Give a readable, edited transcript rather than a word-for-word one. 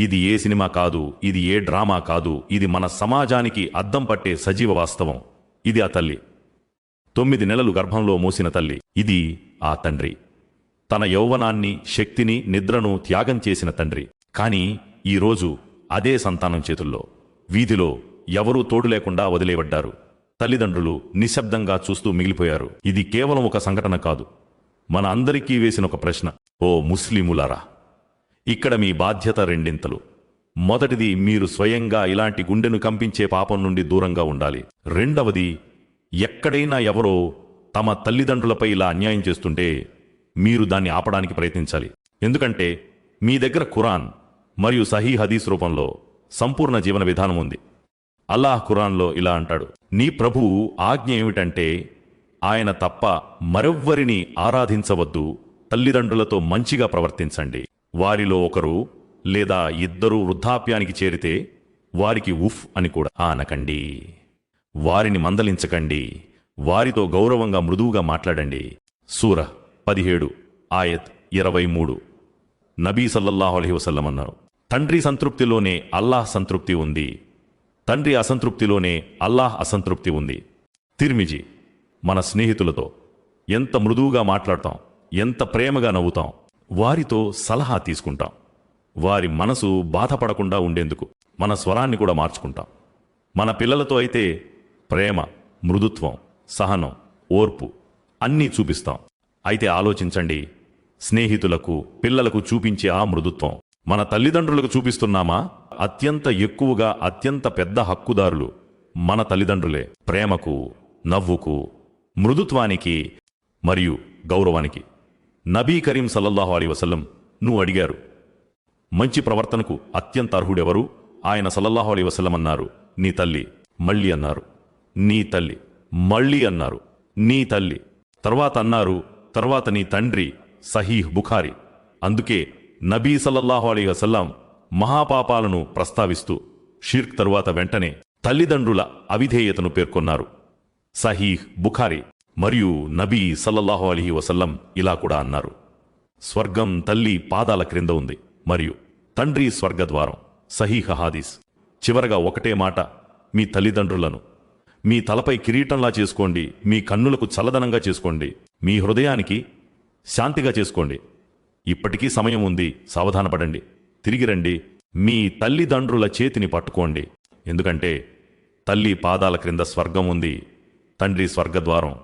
ఇది ఏ సినిమా కాదు, ఇది ఏ డ్రామా కాదు, ఇది మన సమాజానికి అద్దం పట్టే సజీవ వాస్తవం. ఇది ఆ తల్లి, 9 నెలలు గర్భంలో మోసిన తల్లి. ఇది ఆ తండ్రి, తన యౌవనాన్ని, శక్తిని, నిద్రను త్యాగం చేసిన తండ్రి. కానీ ఈరోజు అదే సంతానం చేతుల్లో, వీధిలో ఎవరూ తోడు లేకుండా వదిలేబడ్డారు. తల్లిదండ్రులు నిశ్శబ్దంగా చూస్తూ మిగిలిపోయారు. ఇది కేవలం ఒక సంఘటన కాదు, మన అందరికీ వేసిన ఒక ప్రశ్న. ఓ ముస్లిములారా, ఇక్కడ మీ బాధ్యత రెండింతలు. మొదటిది, మీరు స్వయంగా ఇలాంటి గుండెను కంపించే పాపం నుండి దూరంగా ఉండాలి. రెండవది, ఎక్కడైనా ఎవరో తమ తల్లిదండ్రులపై ఇలా అన్యాయం చేస్తుంటే మీరు దాన్ని ఆపడానికి ప్రయత్నించాలి. ఎందుకంటే మీ దగ్గర ఖురాన్ మరియు సహీ హదీస్ రూపంలో సంపూర్ణ జీవన విధానం ఉంది. అల్లాహ్ ఖురాన్లో ఇలా అంటాడు, నీ ప్రభువు ఆజ్ఞ ఏమిటంటే ఆయన తప్ప మరెవ్వరిని ఆరాధించవద్దు, తల్లిదండ్రులతో మంచిగా ప్రవర్తించండి. వారిలో ఒకరు లేదా ఇద్దరు వృద్ధాప్యానికి చేరితే వారికి ఉఫ్ అని కూడా అనకండి, వారిని మందలించకండి, వారితో గౌరవంగా మృదువుగా మాట్లాడండి. సూర 17 ఆయత్ 23. నబీ సల్లల్లాహు అలైహి వసల్లం అన్నారు, తండ్రి సంతృప్తిలోనే అల్లాహ్ సంతృప్తి ఉంది, తండ్రి అసంతృప్తిలోనే అల్లాహ్ అసంతృప్తి ఉంది. తిర్మిజీ. మన స్నేహితులతో ఎంత మృదువుగా మాట్లాడతాం, ఎంత ప్రేమగా నవ్వుతాం, వారితో సలహా తీసుకుంటాం, వారి మనసు బాధపడకుండా ఉండేందుకు మన స్వరాన్ని కూడా మార్చుకుంటాం. మన పిల్లలతో అయితే ప్రేమ, మృదుత్వం, సహనం, ఓర్పు అన్నీ చూపిస్తాం. అయితే ఆలోచించండి, స్నేహితులకు, పిల్లలకు చూపించే ఆ మృదుత్వం మన తల్లిదండ్రులకు చూపిస్తున్నామా? అత్యంత ఎక్కువగా, అత్యంత పెద్ద హక్కుదారులు మన తల్లిదండ్రులే. ప్రేమకు, నవ్వుకు, మృదుత్వానికి మరియు గౌరవానికి. నబీ కరీం సల్లల్లాహు అలైహి వసల్లం నువ్వు అడిగారు, మంచి ప్రవర్తనకు అత్యంత అర్హుడెవరు? ఆయన సల్లల్లాహు అలైహి వసల్లం అన్నారు, నీ తల్లి. మళ్ళీ అన్నారు, నీ తల్లి. మళ్ళీ అన్నారు, నీ తల్లి. తర్వాత అన్నారు, తర్వాత నీ తండ్రి. సహీహ్ బుఖారి. అందుకే నబీ సల్లల్లాహు అలైహి వసల్లం మహాపాపాలను ప్రస్తావిస్తూ షిర్క్ తరువాత వెంటనే తల్లిదండ్రుల అవిధేయతను పేర్కొన్నారు. సహీహ్ బుఖారి. మరియు నబీ సల్లల్లాహు అలైహి వసల్లం ఇలా కూడా అన్నారు, స్వర్గం తల్లి పాదాల క్రింద ఉంది మరియు తండ్రి స్వర్గద్వారం. సహీహ్ హదీస్. చివరగా ఒకటే మాట, మీ తల్లిదండ్రులను మీ తలపై కిరీటంలా చేసుకోండి, మీ కన్నులకు చల్లదనంగా చేసుకోండి, మీ హృదయానికి శాంతిగా చేసుకోండి. ఇప్పటికీ సమయం ఉంది, సావధానపడండి, తిరిగి రండి, మీ తల్లిదండ్రుల చేతిని పట్టుకోండి. ఎందుకంటే తల్లి పాదాల క్రింద స్వర్గం ఉంది, తండ్రి స్వర్గద్వారం.